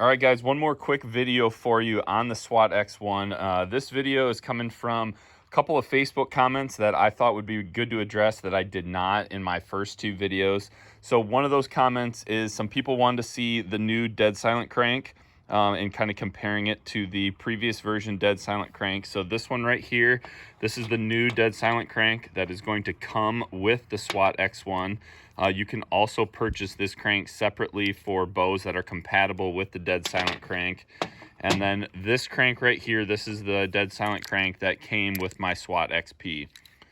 All right, guys, one more quick video for you on the SWAT X1. This video is coming from a couple of Facebook comments that I thought would be good to address that I did not in my first two videos. So one of those comments is some people wanted to see the new dead silent crank and kind of comparing it to the previous version dead silent crank. So this one right here, this is the new dead silent crank that is going to come with the SWAT X1. You can also purchase this crank separately for bows that are compatible with the dead silent crank. And then this crank right here, this is the dead silent crank that came with my SWAT XP.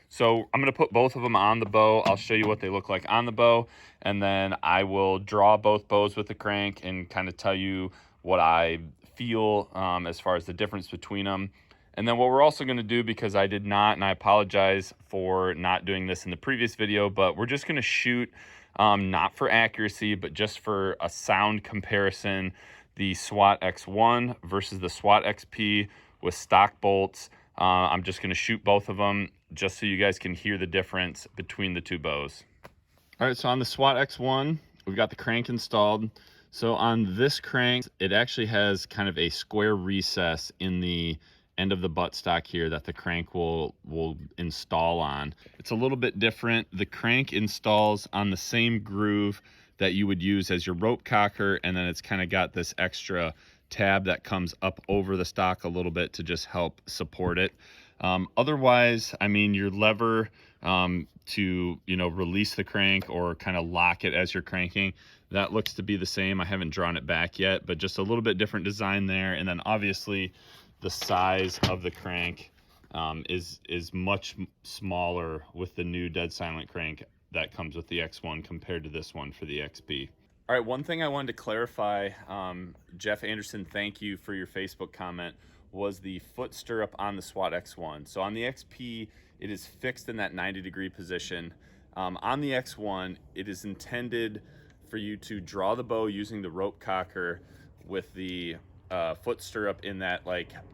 So I'm going to put both of them on the bow. I'll show you what they look like on the bow, and then I will draw both bows with the crank and kind of tell you what I feel as far as the difference between them. And then what we're also going to do, because I did not, and I apologize for not doing this in the previous video, but we're just going to shoot, not for accuracy, but just for a sound comparison, the SWAT X1 versus the SWAT XP with stock bolts. I'm just going to shoot both of them just so you guys can hear the difference between the two bows. All right, so on the SWAT X1, we've got the crank installed. So on this crank, it actually has kind of a square recess in the end of the buttstock here that the crank will install on. It's a little bit different. The crank installs on the same groove that you would use as your rope cocker, and then it's kind of got this extra tab that comes up over the stock a little bit to just help support it. Otherwise, I mean, your lever to, release the crank or kind of lock it as you're cranking, that looks to be the same. I haven't drawn it back yet, but just a little bit different design there. And then obviously the size of the crank is much smaller with the new dead silent crank that comes with the X1 compared to this one for the XP. All right, one thing I wanted to clarify, Jeff Anderson, thank you for your Facebook comment, was the foot stirrup on the SWAT X1. So on the XP, it is fixed in that 90-degree position. On the X1, it is intended for you to draw the bow using the rope cocker with the foot stirrup in that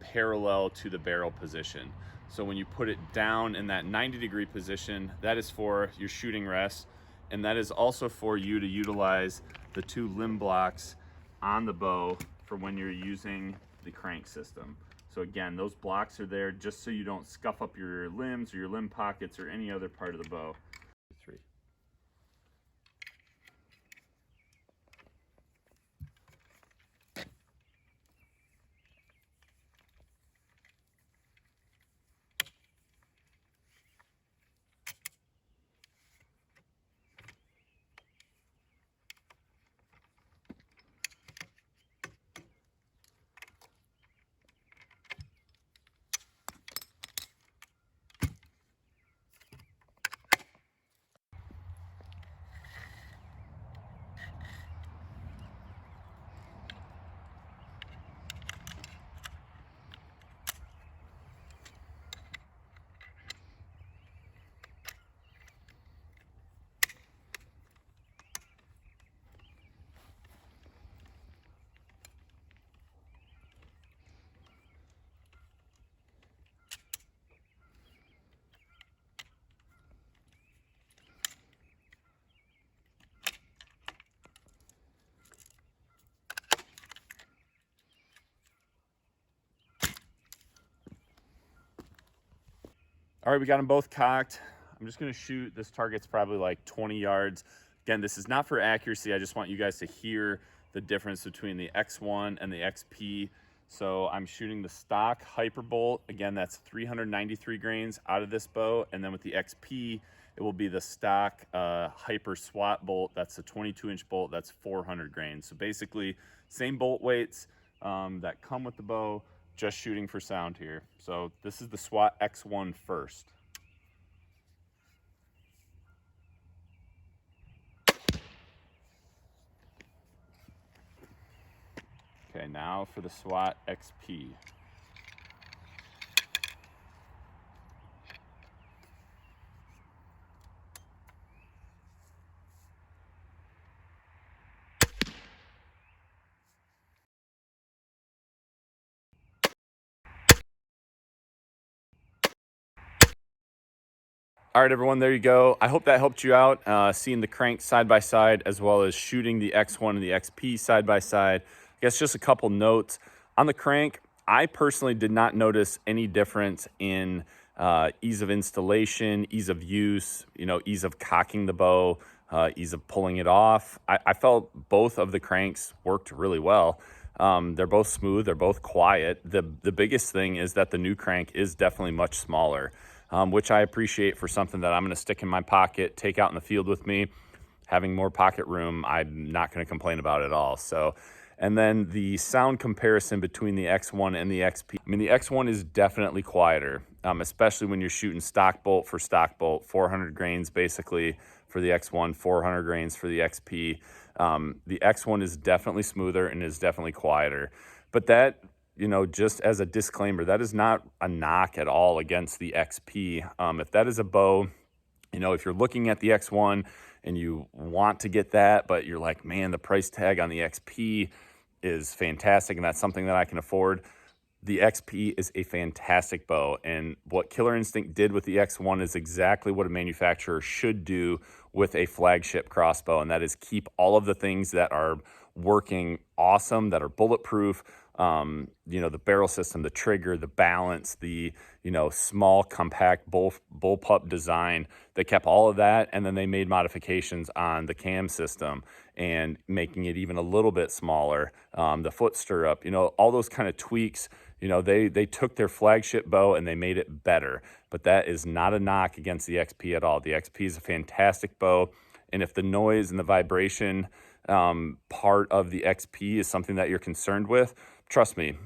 parallel to the barrel position. So when you put it down in that 90-degree position, that is for your shooting rest, and that is also for you to utilize the two limb blocks on the bow for when you're using the crank system. So again, those blocks are there just so you don't scuff up your limbs or your limb pockets or any other part of the bow. Three. All right, we got them both cocked. I'm just gonna shoot. This target's probably like 20 yards. Again, this is not for accuracy. I just want you guys to hear the difference between the X1 and the XP. So I'm shooting the stock hyper bolt. Again, that's 393 grains out of this bow. And then with the XP, it will be the stock hyper SWAT bolt. That's a 22-inch bolt. That's 400 grains. So basically, same bolt weights that come with the bow, just shooting for sound here. So this is the SWAT X1 first. Okay, now for the SWAT XP. All right, everyone, there you go. I hope that helped you out, seeing the crank side by side, as well as shooting the X1 and the XP side by side. guess just a couple notes on the crank. I personally did not notice any difference in ease of installation, ease of use, ease of cocking the bow, ease of pulling it off. I felt both of the cranks worked really well. They're both smooth, they're both quiet. The biggest thing is that the new crank is definitely much smaller, which I appreciate for something that I'm going to stick in my pocket, take out in the field with me. Having more pocket room, I'm not going to complain about it at all. So, and then the sound comparison between the X1 and the XP. I mean, the X1 is definitely quieter, especially when you're shooting stock bolt for stock bolt, 400 grains basically for the X1, 400 grains for the XP. The X1 is definitely smoother and is definitely quieter. But that, just as a disclaimer, that is not a knock at all against the XP. If that is a bow, if you're looking at the X1 and you want to get that, but you're like, man, the price tag on the XP is fantastic and that's something that I can afford, the XP is a fantastic bow. And what Killer Instinct did with the X1 is exactly what a manufacturer should do with a flagship crossbow, and that is keep all of the things that are working awesome, that are bulletproof, the barrel system, the trigger, the balance, the, small, compact bullpup design. They kept all of that, and then they made modifications on the cam system and making it even a little bit smaller, the foot stirrup, all those kind of tweaks. They took their flagship bow and they made it better, but that is not a knock against the XP at all. The XP is a fantastic bow, and if the noise and the vibration part of the XP is something that you're concerned with, trust me,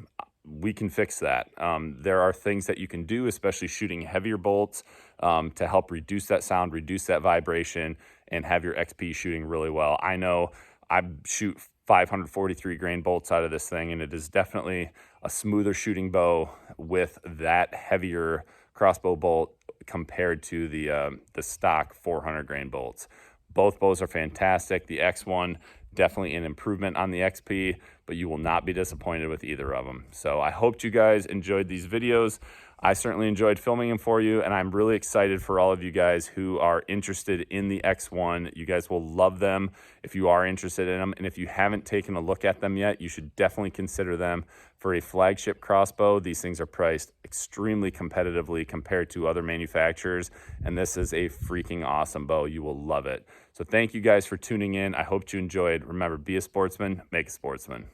we can fix that. There are things that you can do, especially shooting heavier bolts, to help reduce that sound, reduce that vibration, and have your XP shooting really well. I know I shoot 543 grain bolts out of this thing, and it is definitely a smoother shooting bow with that heavier crossbow bolt compared to the stock 400 grain bolts. Both bows are fantastic. The X1, definitely an improvement on the XP, but you will not be disappointed with either of them. So I hope you guys enjoyed these videos. I certainly enjoyed filming them for you, and I'm really excited for all of you guys who are interested in the X1. You guys will love them if you are interested in them, and if you haven't taken a look at them yet, you should definitely consider them for a flagship crossbow. These things are priced extremely competitively compared to other manufacturers, and this is a freaking awesome bow. You will love it. So thank you guys for tuning in. I hope you enjoyed. Remember, be a sportsman, make a sportsman.